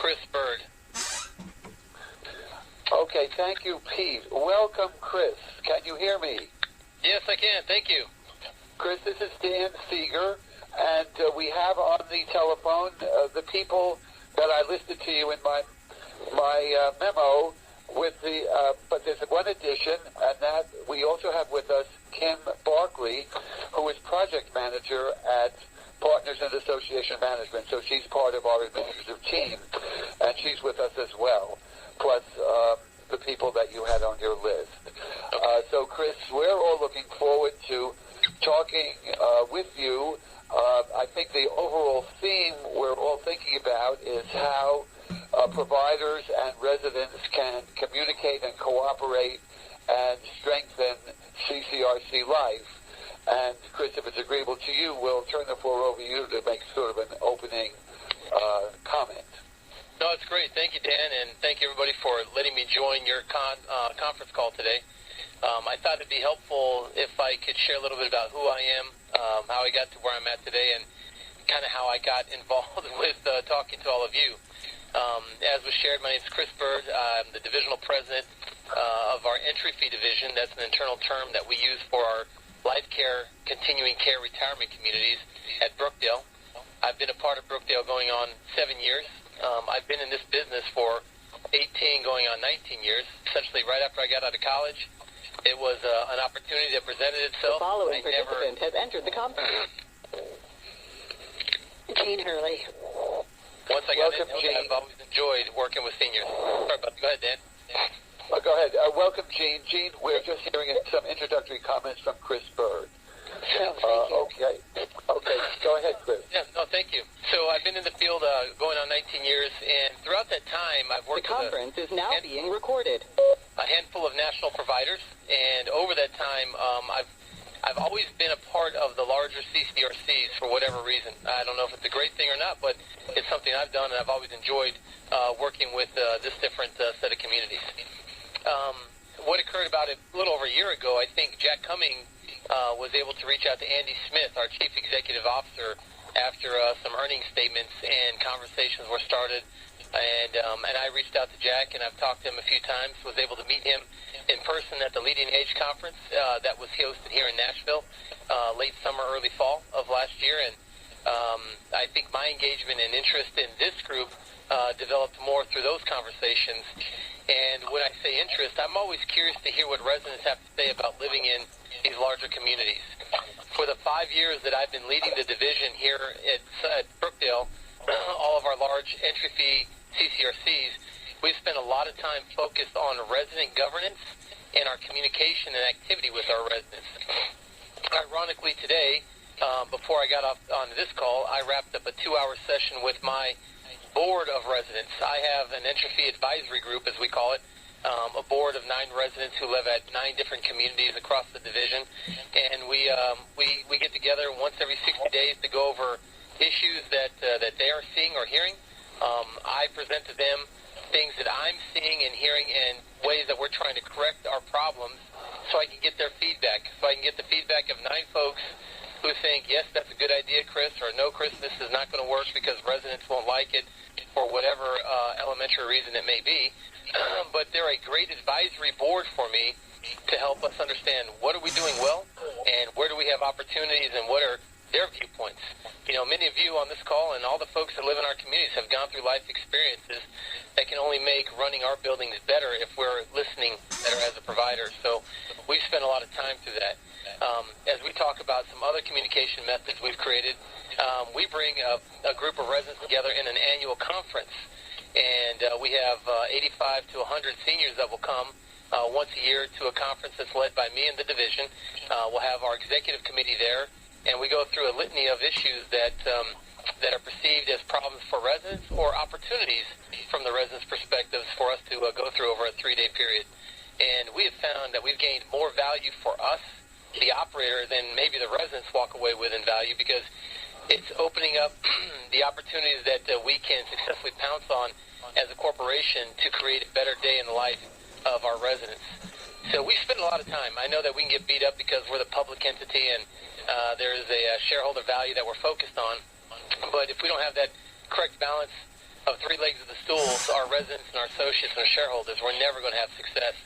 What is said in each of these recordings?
Chris Bird. Okay, thank you, Pete. Welcome, Chris. Can you hear me? Yes, I can. Thank you. Chris, this is Dan Seeger, and we have on the telephone the people that I listed to you in my memo with but there's one addition, and that we also have with us Kim Barkley, who is project manager at Partners and Association Management. So she's part of our administrative team, and she's with us as well, plus the people that you had on your list. So, Chris, we're all looking forward to talking with you. I think the overall theme we're all thinking about is how providers and residents can communicate and cooperate and strengthen CCRC life. And, Chris, if it's agreeable to you, we'll turn the floor over to you to make sort of an opening comment. No, it's great. Thank you, Dan, and thank you, everybody, for letting me join your conference call today. I thought it'd be helpful if I could share a little bit about who I am, how I got to where I'm at today, and kind of how I got involved with talking to all of you. As was shared, my name is Chris Bird. I'm the divisional president of our entry fee division. That's an internal term that we use for our life care, continuing care retirement communities at Brookdale. I've been a part of Brookdale going on 7 years. I've been in this business for 18 going on 19 years, essentially right after I got out of college. It was an opportunity that presented itself. The following participant has entered the conference. Gene Hurley. Once I got into it, I've always enjoyed working with seniors. Sorry about that. Go ahead, Dan. Go ahead. Welcome, Gene. Gene, we're just hearing some introductory comments from Chris Bird. Okay. Go ahead, Chris. Yeah, no, thank you. So I've been in the field going on 19 years, and throughout that time, I've worked with is now being recorded. A handful of national providers, and over that time, I've always been a part of the larger CCRCs for whatever reason. I don't know if it's a great thing or not, but it's something I've done, and I've always enjoyed working with this different set of communities. What occurred about a little over a year ago, I think Jack Cumming was able to reach out to Andy Smith, our chief executive officer, after some earnings statements and conversations were started. And I reached out to Jack, and I've talked to him a few times, was able to meet him in person at the Leading Age Conference that was hosted here in Nashville late summer, early fall of last year. And I think my engagement and interest in this group developed more through those conversations. And when I say interest, I'm always curious to hear what residents have to say about living in these larger communities. For the 5 years that I've been leading the division here at Brookdale, all of our large entry fee CCRCs, we've spent a lot of time focused on resident governance and our communication and activity with our residents. Ironically, today, before I got off on this call, I wrapped up a 2-hour session with my board of residents. I have an entry fee advisory group, as we call it, a board of 9 residents who live at 9 different communities across the division, and we get together once every 60 days to go over issues that they are seeing or hearing. I present to them things that I'm seeing and hearing and ways that we're trying to correct our problems so I can get their feedback, so I can get the feedback of 9 folks who think, yes, that's a good idea, Chris, or no, Chris, this is not going to work because residents won't like it for whatever elementary reason it may be. But they're a great advisory board for me to help us understand what are we doing well and where do we have opportunities and what are their viewpoints. You know, many of you on this call and all the folks that live in our communities have gone through life experiences that can only make running our buildings better if we're listening better as a provider. So we've spent a lot of time through that. As we talk about some other communication methods we've created, we bring a group of residents together in an annual conference. And we have 85 to 100 seniors that will come once a year to a conference that's led by me and the division. We'll have our executive committee there, and we go through a litany of issues that are perceived as problems for residents or opportunities from the residents' perspectives for us to go through over a 3-day period. And we have found that we've gained more value for us, the operator, than maybe the residents walk away with in value, because it's opening up the opportunities that we can successfully pounce on as a corporation to create a better day in the life of our residents. So we spend a lot of time. I know that we can get beat up because we're the public entity and there is a shareholder value that we're focused on. But if we don't have that correct balance of three legs of the stool, our residents and our associates and our shareholders, we're never going to have success.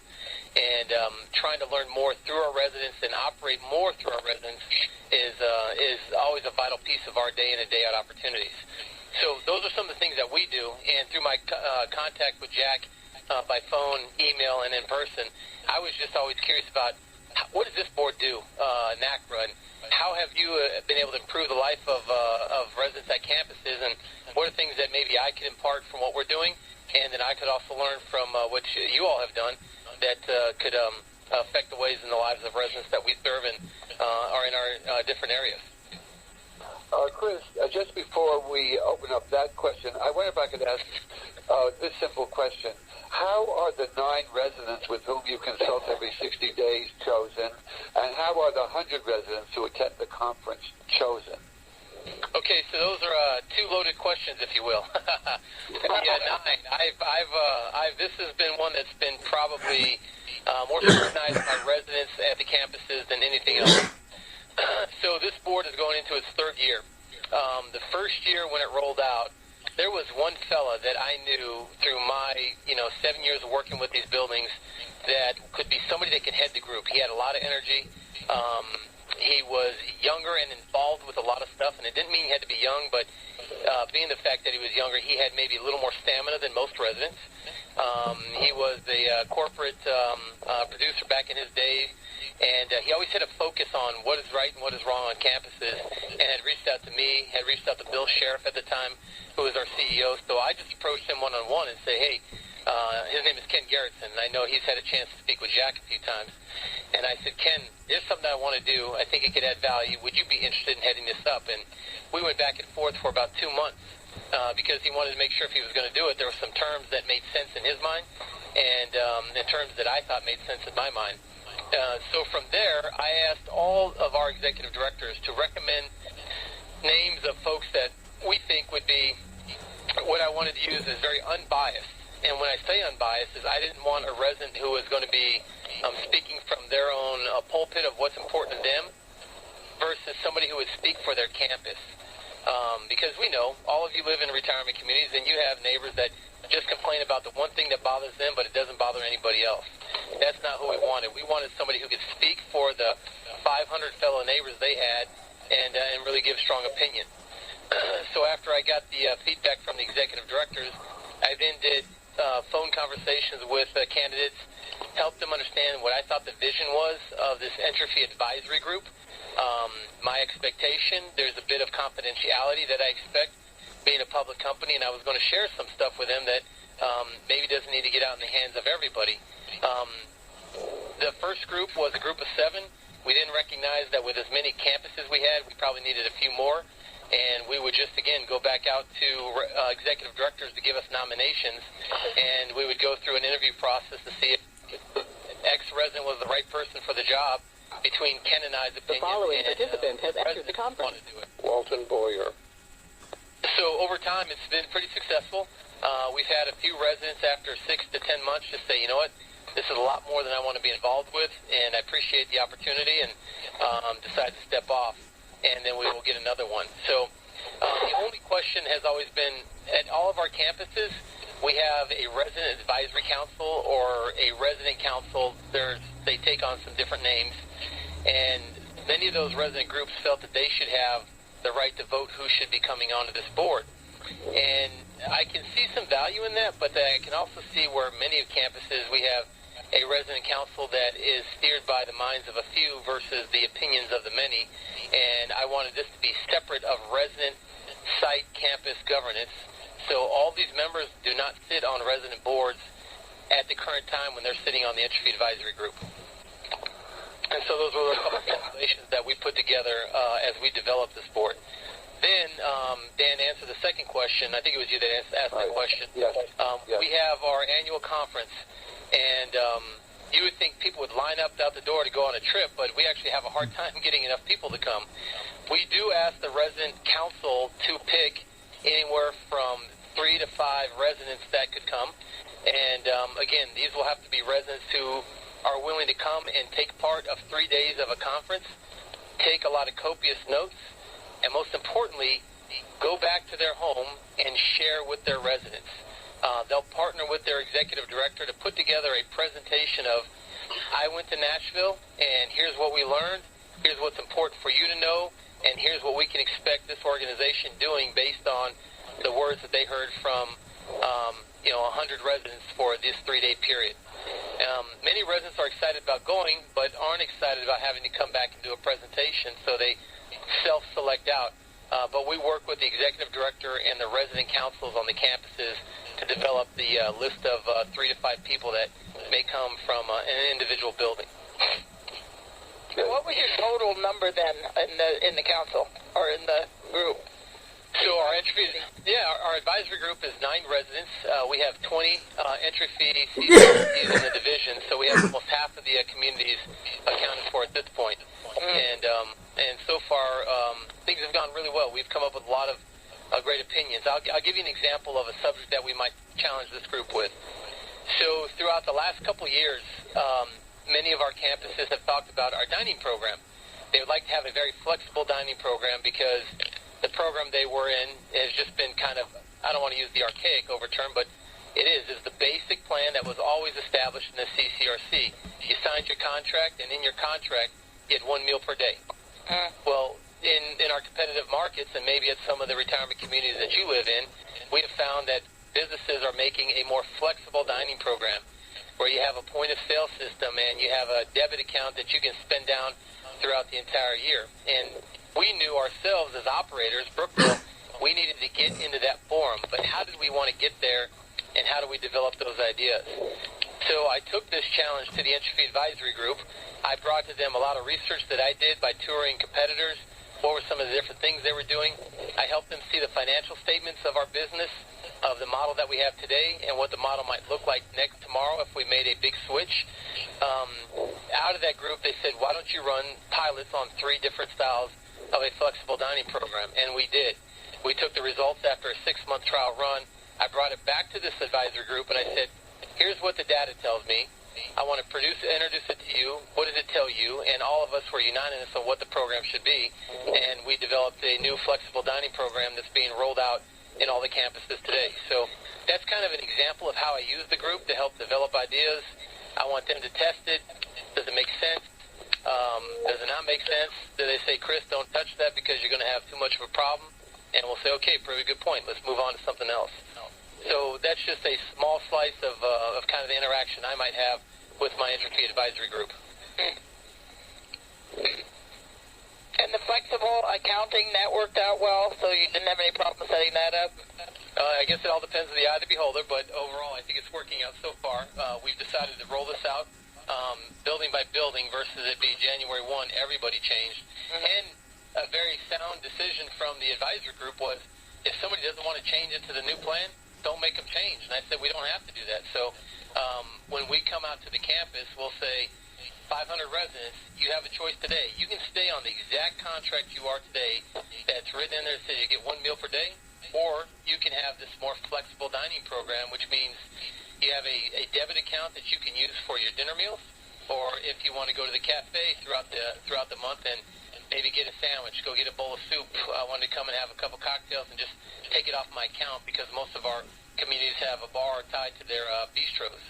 And trying to learn more through our residents and operate more through our residents is always a vital piece of our day in and day out opportunities. So those are some of the things that we do. And through my contact with Jack by phone, email, and in person, I was just always curious about what does this board do, NaCCRA, and how have you been able to improve the life of residents at campuses, and what are things that maybe I could impart from what we're doing, and then I could also learn from what you all have done that could affect the ways in the lives of residents that we serve and are in our different areas. Chris, just before we open up that question, I wonder if I could ask this simple question. How are the 9 residents with whom you consult every 60 days chosen, and how are the 100 residents who attend the conference chosen? Okay, so those are two loaded questions, if you will. Yeah, 9. This has been one that's been probably more scrutinized by residents at the campuses than anything else. So this board is going into its 3rd year. The first year when it rolled out, there was one fella that I knew through my 7 years of working with these buildings that could be somebody that could head the group. He had a lot of energy. He was younger and involved with a lot of stuff, and it didn't mean he had to be young, but being the fact that he was younger, he had maybe a little more stamina than most residents. He was a corporate producer back in his days, and he always had a focus on what is right and what is wrong on campuses, and had reached out to me, had reached out to Bill Sheriff at the time, who was our CEO. So I just approached him one-on-one and say, hey, his name is Ken Garrettson, and I know he's had a chance to speak with Jack a few times. And I said, Ken, there's something I want to do. I think it could add value. Would you be interested in heading this up? And we went back and forth for about 2 months because he wanted to make sure if he was going to do it, there were some terms that made sense in his mind and in terms that I thought made sense in my mind. So from there, I asked all of our executive directors to recommend names of folks that we think would be what I wanted to use as very unbiased. And when I say unbiased, is I didn't want a resident who was going to be speaking from their own pulpit of what's important to them versus somebody who would speak for their campus. Because we know, all of you live in retirement communities, and you have neighbors that just complain about the one thing that bothers them, but it doesn't bother anybody else. That's not who we wanted. We wanted somebody who could speak for the 500 fellow neighbors they had and really give strong opinion. So after I got the feedback from the executive directors, I then did phone conversations with candidates, helped them understand what I thought the vision was of this entry fee advisory group. My expectation, there's a bit of confidentiality that I expect being a public company, and I was going to share some stuff with them that maybe doesn't need to get out in the hands of everybody. The first group was a group of 7. We didn't recognize that with as many campuses we had, we probably needed a few more. And we would just, again, go back out to executive directors to give us nominations, and we would go through an interview process to see if X resident was the right person for the job between Ken and I's opinion. The following participant has entered the conference. Walton Boyer. So over time, it's been pretty successful. We've had a few residents after 6 to 10 months just say, you know what, this is a lot more than I want to be involved with, and I appreciate the opportunity, and decide to step off. And then we will get another one. So the only question has always been, at all of our campuses, we have a resident advisory council or a resident council. They take on some different names. And many of those resident groups felt that they should have the right to vote who should be coming onto this board. And I can see some value in that, but I can also see where many of campuses we have a resident council that is steered by the minds of a few versus the opinions of the many. And I wanted this to be separate of resident site campus governance. So all these members do not sit on resident boards at the current time when they're sitting on the entry fee advisory group. And so those were a couple of calculations that we put together as we developed this board. Then, Dan, answered the second question. I think it was you that asked that question. Yes. We have our annual conference. And you would think people would line up out the door to go on a trip, but we actually have a hard time getting enough people to come. We do ask the resident council to pick anywhere from 3 to 5 residents that could come. And, again, these will have to be residents who are willing to come and take part of 3 days of a conference, take a lot of copious notes, and most importantly, go back to their home and share with their residents. They'll partner with their executive director to put together a presentation of, I went to Nashville, and here's what we learned, here's what's important for you to know, and here's what we can expect this organization doing based on the words that they heard from 100 residents for this 3-day period. Many residents are excited about going, but aren't excited about having to come back and do a presentation, so they self-select out. But we work with the executive director and the resident councils on the campuses to develop the list of 3 to 5 people that may come from an individual building. What was your total number then in the council or in the group? So our our advisory group is 9 residents. We have 20 entry fee CCRCs in the division, so we have almost half of the communities accounted for at this point. And so far, things have gone really well. We've come up with a lot of great opinions. I'll give you an example of a subject that we might challenge this group with. So throughout the last couple years, many of our campuses have talked about our dining program. They would like to have a very flexible dining program because the program they were in has just been kind of, I don't want to use the archaic overturn, but it is the basic plan that was always established in the CCRC. You signed your contract, and in your contract, you had 1 meal per day. Well, in our competitive markets, and maybe at some of the retirement communities that you live in, we have found that businesses are making a more flexible dining program where you have a point-of-sale system and you have a debit account that you can spend down throughout the entire year. And we knew ourselves as operators, Brookville, we needed to get into that forum. But how did we want to get there, and how do we develop those ideas? So I took this challenge to the Entry Fee Advisory Group. I brought to them a lot of research that I did by touring competitors. What were some of the different things they were doing? I helped them see the financial statements of our business, of the model that we have today, and what the model might look like tomorrow if we made a big switch. Out of that group, they said, why don't you run pilots on 3 different styles of a flexible dining program? And we did. We took the results after a 6-month trial run. I brought it back to this advisory group, and I said, here's what the data tells me. I want to introduce it to you. What does it tell you? And all of us were unanimous on what the program should be. And we developed a new flexible dining program that's being rolled out in all the campuses today. So that's kind of an example of how I use the group to help develop ideas. I want them to test it. Does it make sense? Does it not make sense? Do they say, Chris, don't touch that because you're going to have too much of a problem? And we'll say, okay, pretty good point. Let's move on to something else. So that's just a small slice of kind of the interaction I might have with my Entry Fee Advisory Group. And the flexible accounting, that worked out well, so you didn't have any problem setting that up? I guess it all depends on the eye of the beholder, but overall I think it's working out so far. We've decided to roll this out building by building versus it be January 1, everybody changed. And a very sound decision from the advisory group was, if somebody doesn't want to change into the new plan, don't make them change. And I said, we don't have to do that. So when we come out to the campus, we'll say, 500 residents, you have a choice today. You can stay on the exact contract you are today that's written in there that says you get 1 meal per day, or you can have this more flexible dining program, which means you have a debit account that you can use for your dinner meals, or if you want to go to the cafe throughout the month and maybe get a sandwich, go get a bowl of soup. I wanted to come and have a couple cocktails and just take it off my account because most of our communities have a bar tied to their bistros.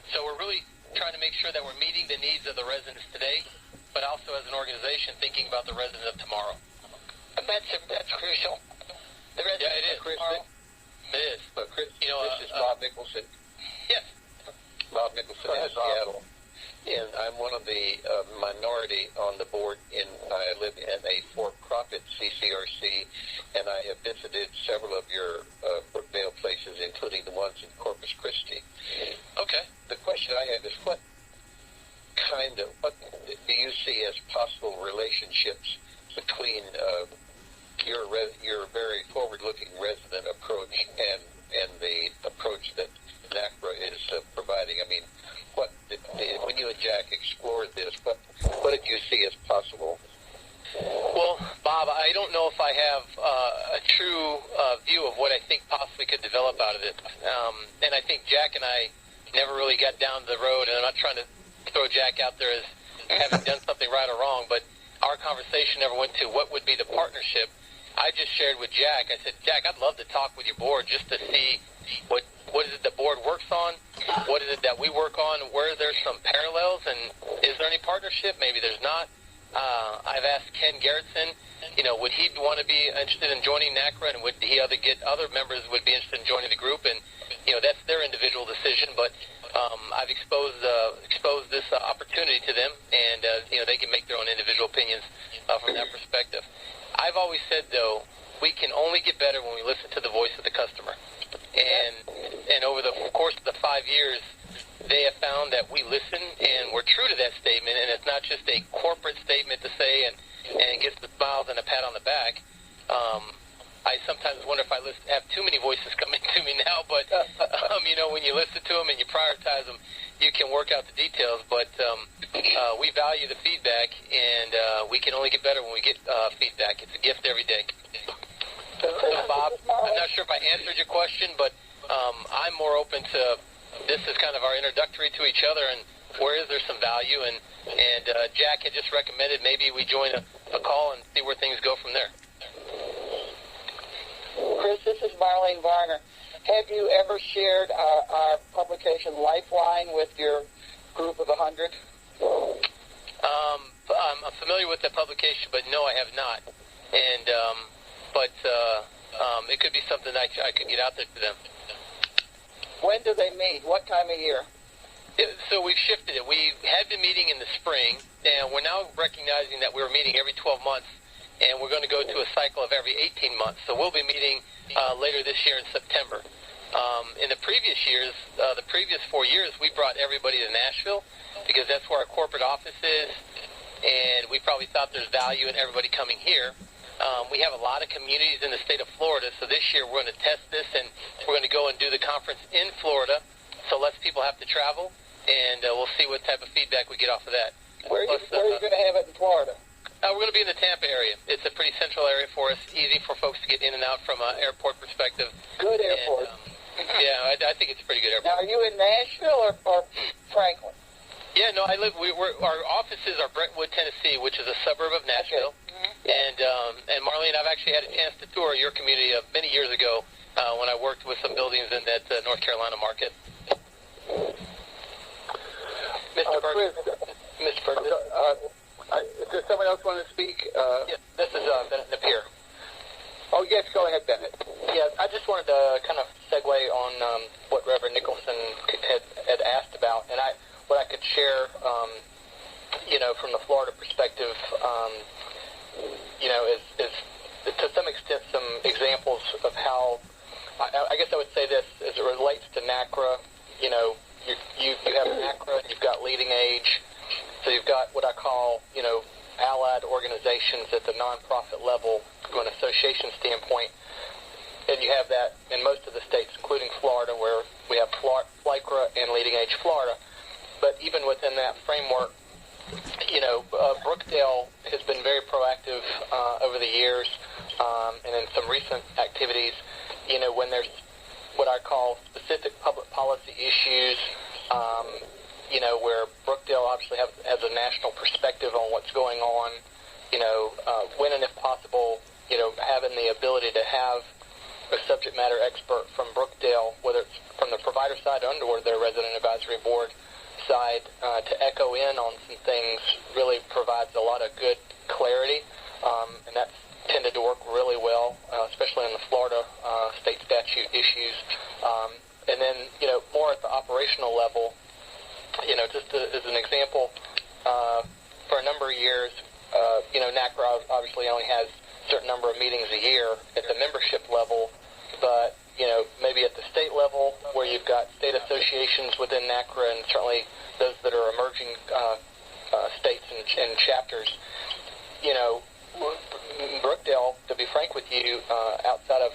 So we're really trying to make sure that we're meeting the needs of the residents today, but also as an organization thinking about the residents of tomorrow. And that's crucial. The residents it is. Crucial. It is. But Chris, this is Bob Nicholson. Yes. Bob Nicholson in Seattle. And I'm one of the minority on the board. I live in a for-profit CCRC, and I have visited several of your Brookvale places, including the ones in Corpus Christi. Okay. The question I have is, what do you see as possible relationships between your very forward-looking resident approach and the approach that NaCCRA is providing? I mean, when you and Jack explored this, what did you see as possible? Well, Bob, I don't know if I have a true view of what I think possibly could develop out of it. And I think Jack and I never really got down the road, and I'm not trying to throw Jack out there as having done something right or wrong, but our conversation never went to what would be the partnership. I just shared with Jack. I said, Jack, I'd love to talk with your board just to see what is it the board works on, what is it that we work on, where there's some parallels, and is there any partnership? Maybe there's not. I've asked Ken Garrettson, would he want to be interested in joining NaCCRA, and would he get other members would be interested in joining the group, and that's their individual decision, but I've exposed this opportunity to them, and they can make their own individual opinions from that perspective. I've always said, though, we can only get better when we listen to the voice of the customer. And over the course of the 5 years, they have found that we listen and we're true to that statement, and it's not just a corporate statement to say and gets the smiles and a pat on the back. I sometimes wonder if I have too many voices coming to me now, but, when you listen to them and you prioritize them, you can work out the details. But we value the feedback, and we can only get better when we get feedback. It's a gift every day. So, Bob, I'm not sure if I answered your question, but I'm more open to this is kind of our introductory to each other, and where is there some value? And Jack had just recommended maybe we join a call and see where things go from there. Chris, this is Marlene Varner. Have you ever shared our publication Lifeline with your group of 100? I'm familiar with the publication, but no, I have not. And it could be something I could get out there to them. When do they meet? What time of year? So we've shifted it. We had been meeting in the spring, and we're now recognizing that we're meeting every 12 months, and we're going to go to a cycle of every 18 months. So we'll be meeting later this year in September. In the previous years, the previous 4 years, we brought everybody to Nashville because that's where our corporate office is, and we probably thought there's value in everybody coming here. We have a lot of communities in the state of Florida, so this year we're going to test this, and we're going to go and do the conference in Florida, so less people have to travel, and we'll see what type of feedback we get off of that. Where are you going to have it in Florida? We're going to be in the Tampa area. It's a pretty central area for us, easy for folks to get in and out from an airport perspective. Good airport. Yeah, I think it's a pretty good airport. Now, are you in Nashville or Franklin? Yeah, no, our offices are Brentwood, Tennessee, which is a suburb of Nashville. Okay. And Marlene, I've actually had a chance to tour your community many years ago when I worked with some buildings in that North Carolina market. Mr. Burger. Mr. Burger. Does someone else want to speak? Yes, this is Bennett Napier. Oh, yes, go ahead, Bennett. Yeah, I just wanted to kind of segue on what Reverend Nicholson had asked about, and what I could share, from the Florida perspective, is to some extent some examples of how, I guess I would say this, as it relates to NaCCRA, you have NaCCRA, you've got Leading Age, so you've got what I call, allied organizations at the nonprofit level from an association standpoint, and you have that in most of the states, including Florida, where we have FLICRA and Leading Age Florida. But even within that framework, Brookdale has been very proactive over the years, and in some recent activities, when there's what I call specific public policy issues, where Brookdale obviously has a national perspective on what's going on, when and if possible, having the ability to have a subject matter expert from Brookdale, whether it's from the provider side or their resident advisory board side, to echo in on some things really provides a lot of good clarity, and that's tended to work really well, especially in the Florida state statute issues. And then, more at the operational level, just as an example, for a number of years, NaCCRA obviously only has a certain number of meetings a year at the membership level, but, maybe at the state level where you've got state associations within NaCCRA and certainly those that are emerging states and chapters, Brookdale, to be frank with you, outside of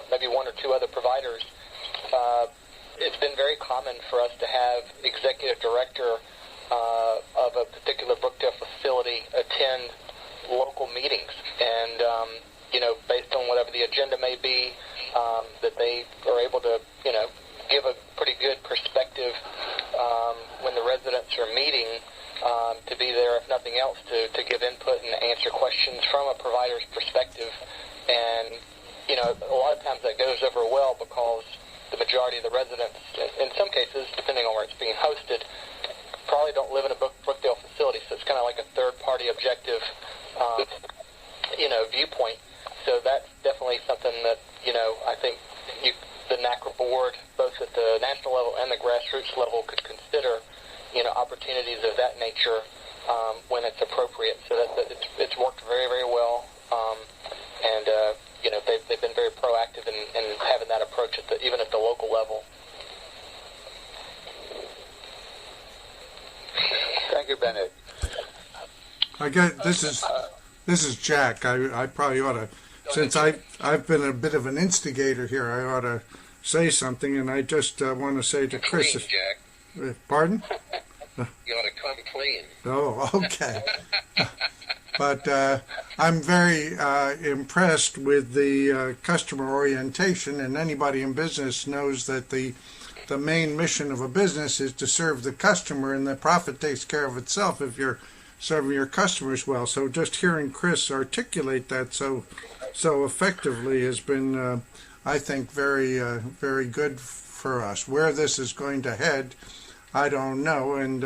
maybe one or two other providers, it's been very common for us to have executive director of a particular Brookdale facility attend local meetings, and based on whatever the agenda may be, that they are able to give a pretty good perspective when the residents are meeting, to be there, if nothing else, to give input and answer questions from a provider's perspective. And a lot of times that goes over well because the majority of the residents, in some cases, depending on where it's being hosted, probably don't live in a Brookdale facility, so it's kind of like a third-party objective, viewpoint. So that's definitely something that, I think the NaCCRA board, both at the national level and the grassroots level, could consider, opportunities of that nature when it's appropriate. So that it's worked very, very well, and they've been very proactive in having that approach even at the local level. Thank you, Bennett. I get this is Jack. I probably ought to, since I've been a bit of an instigator here, I ought to say something, and I just want to say to Chris. Clean, Jack. Pardon? You ought to come clean. Oh, okay. But I'm very impressed with the customer orientation, and anybody in business knows that the main mission of a business is to serve the customer, and the profit takes care of itself if you're serving your customers well. So just hearing Chris articulate that so effectively has been, I think, very very good for us. Where this is going to head, I don't know, and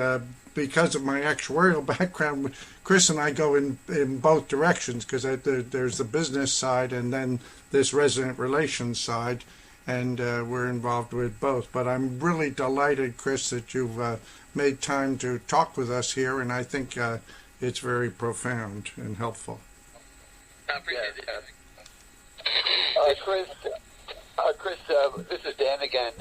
because of my actuarial background, Chris and I go in both directions, because there's the business side and then this resident relations side, and we're involved with both. But I'm really delighted, Chris, that you've made time to talk with us here, and I think it's very profound and helpful. I appreciate it. Chris, this is Dan again.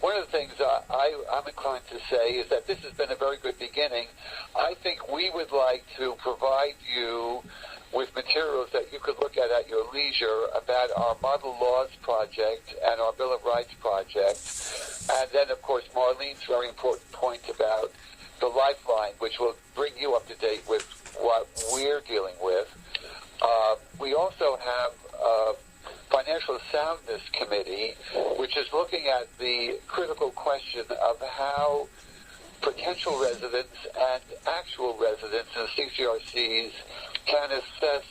One of the things I'm inclined to say is that this has been a very good beginning. I think we would like to provide you with materials that you could look at your leisure about our Model Laws Project and our Bill of Rights Project. And then, of course, Marlene's very important point about the Lifeline, which will bring you up to date with what we're dealing with. We also have Financial Soundness Committee, which is looking at the critical question of how potential residents and actual residents in CCRCs can assess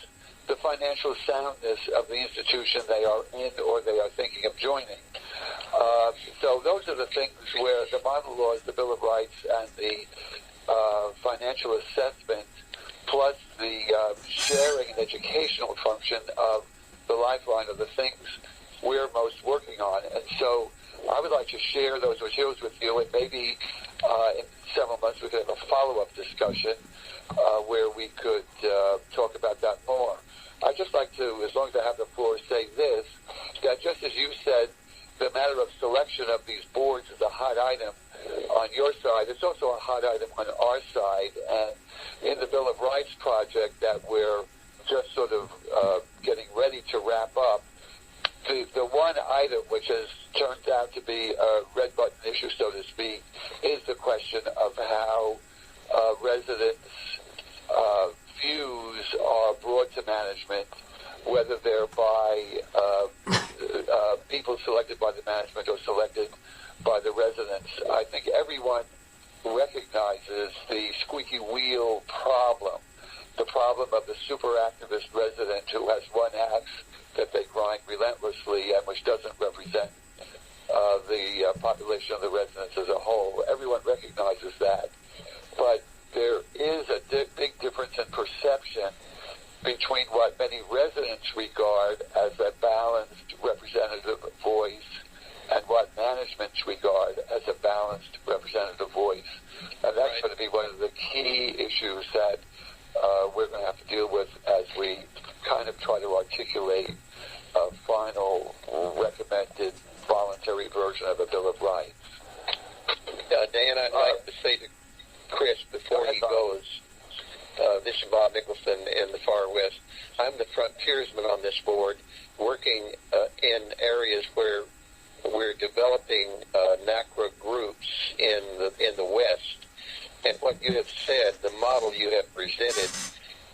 the financial soundness of the institution they are in or they are thinking of joining. So those are the things where the model laws, the Bill of Rights, and the financial assessment, plus the sharing and educational function of the Lifeline, of the things we're most working on. And so I would like to share those materials with you, and maybe in several months we could have a follow-up discussion where we could talk about that more. I'd just like to, as long as I have the floor, say this, that just as you said, the matter of selection of these boards is a hot item on your side, it's also a hot item on our side. And in the Bill of Rights project that we're just sort of getting ready to wrap up, the one item which has turned out to be a red button issue, so to speak, is the question of how residents' views are brought to management, whether they're by people selected by the management or selected by the residents. I think everyone recognizes the squeaky wheel problem, the problem of the super activist resident who has one axe that they grind relentlessly and which doesn't represent the population of the residents as a whole. Everyone recognizes that. But there is a big difference in perception between what many residents regard as a balanced representative voice and what managements regard as a balanced representative voice. And that's going to be one of the key issues that we're going to have to deal with as we kind of try to articulate a final recommended voluntary version of a Bill of Rights. Dan, I'd like to say to Chris before he goes, this is Bob Nicholson in the Far West. I'm the frontiersman on this board, working in areas where we're developing NaCCRA groups in the West. And what you have said, the model you have presented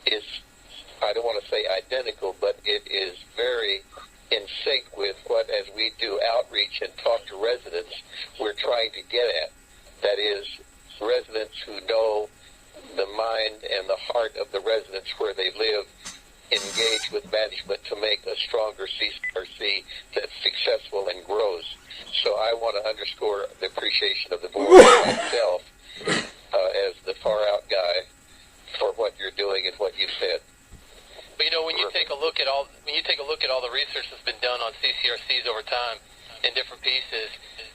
is, I don't want to say identical, but it is very in sync with what, as we do outreach and talk to residents, we're trying to get at. That is, residents who know the mind and the heart of the residents where they live, engage with management to make a stronger CCRC. underscore the appreciation of the board and myself as the far-out guy for what you're doing and what you've said. But when you take a look at all the research that's been done on CCRCs over time in different pieces,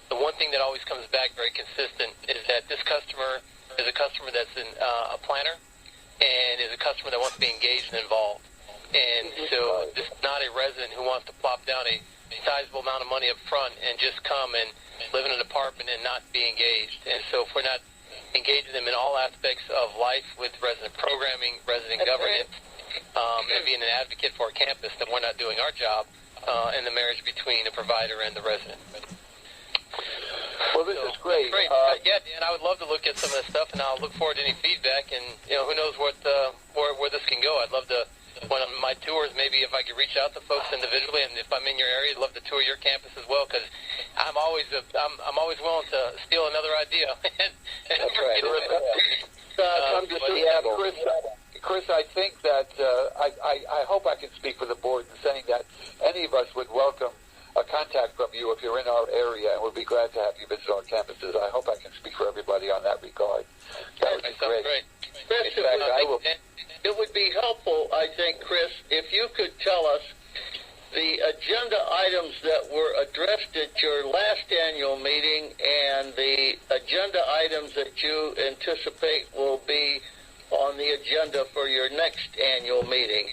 the one thing that always comes back very consistent is that this customer is a customer that's a planner and is a customer that wants to be engaged and involved. And so this is not a resident who wants to plop down a sizable amount of money up front and just come and live in an apartment and not be engaged. And so if we're not engaging them in all aspects of life with resident programming, resident governance, and being an advocate for our campus, then we're not doing our job in the marriage between the provider and the resident. Well, this is great. Yeah, Dan, I would love to look at some of this stuff, and I'll look forward to any feedback. And who knows where this can go. I'd love to, when on my tours, maybe if I could reach out to folks individually, and if I'm in your area, I'd love to tour your campus as well, because I'm always willing to steal another idea. That's right. Chris, I think that I hope I can speak for the board in saying that any of us would welcome a contact from you if you're in our area, and we'll be glad to have you visit our campuses. I hope I can speak for everybody on that regard. That would be great. Chris, it would be helpful, I think, Chris, if you could tell us the agenda items that were addressed at your last annual meeting and the agenda items that you anticipate will be on the agenda for your next annual meeting.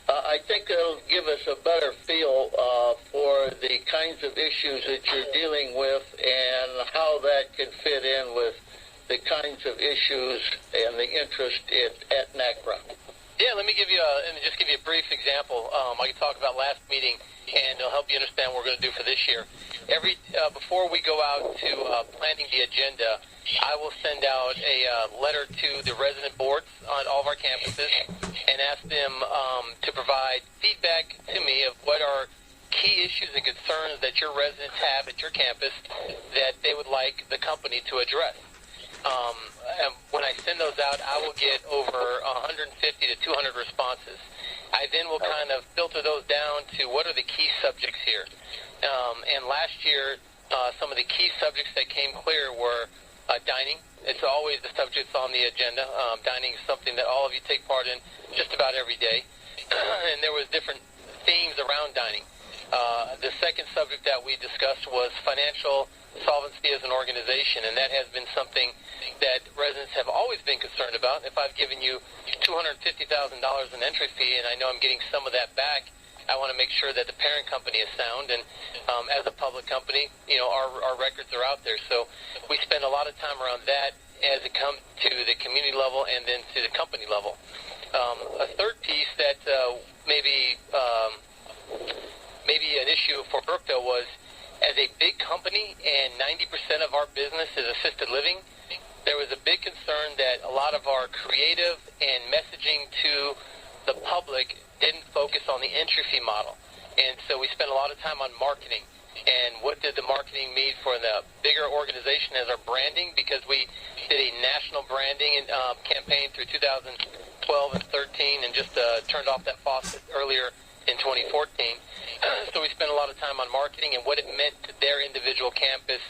I think it'll give us a better feel for the kinds of issues that you're dealing with and how that can fit in with the kinds of issues and the interest at NaCCRA. Yeah, let me give you a brief example. I can talk about last meeting, and it'll help you understand what we're going to do for this year. Before we go out to planning the agenda, I will send out a letter to the resident boards on all of our campuses and ask them to provide feedback to me of what are key issues and concerns that your residents have at your campus that they would like the company to address. And when I send those out, I will get over 150 to 200 responses. I then will kind of filter those down to what are the key subjects here. And last year, some of the key subjects that came clear were dining. It's always the subjects on the agenda. Dining is something that all of you take part in just about every day. And there was different themes around dining. The second subject that we discussed was financial solvency as an organization, and that has been something that residents have always been concerned about. If I've given you $250,000 in entry fee and I know I'm getting some of that back, I want to make sure that the parent company is sound, and as a public company, our records are out there. So we spend a lot of time around that as it comes to the community level and then to the company level. A third piece that maybe an issue for Brookdale was, as a big company and 90% of our business is assisted living, there was a big concern that a lot of our creative and messaging to the public didn't focus on the entry fee model. And so we spent a lot of time on marketing. And what did the marketing mean for the bigger organization as our branding? Because we did a national branding campaign through 2012 and 13 and just turned off that faucet earlier in 2014. So we spent a lot of time on marketing and what it meant to their individual campus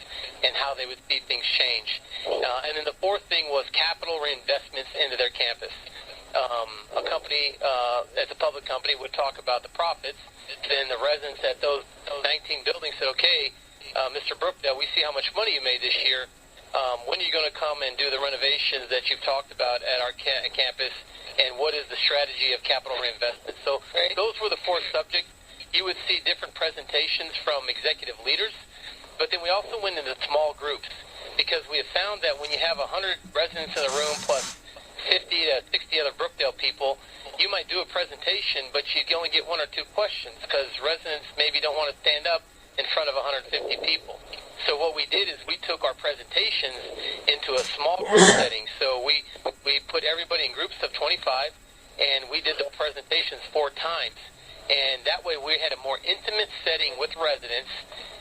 and how they would see things change. And then the fourth thing was capital reinvestments into their campus. A company, as a public company, would talk about the profits. Then the residents at those 19 buildings said, okay, Mr. Brookdale, we see how much money you made this year. When are you going to come and do the renovations that you've talked about at our campus, and what is the strategy of capital reinvestment? So those were the four subjects. You would see different presentations from executive leaders, but then we also went into small groups because we have found that when you have 100 residents in the room plus 50 to 60 other Brookdale people, you might do a presentation, but you can only get one or two questions because residents maybe don't want to stand up in front of 150 people. So what we did is we took our presentations into a small group setting. So we put everybody in groups of 25, and we did the presentations 4 times. And that way we had a more intimate setting with residents.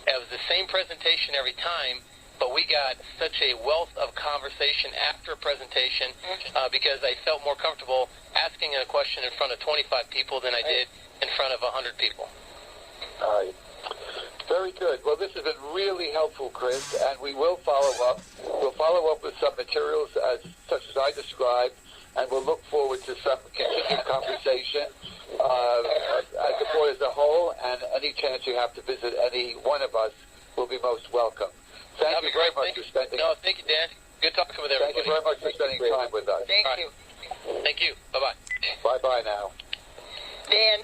It was the same presentation every time, but we got such a wealth of conversation after a presentation because I felt more comfortable asking a question in front of 25 people than I did in front of 100 people. Very good. Well, this has been really helpful, Chris, and we will follow up. We'll follow up with some materials such as I described, and we'll look forward to some continued conversation as the board as a whole, and any chance you have to visit any one of us will be most welcome. Thank you very much for spending. No, thank you, Dan. Good talking with everybody. Thank you very much for spending time with us. Thank you. Thank you. Bye-bye. Bye-bye now. Dan.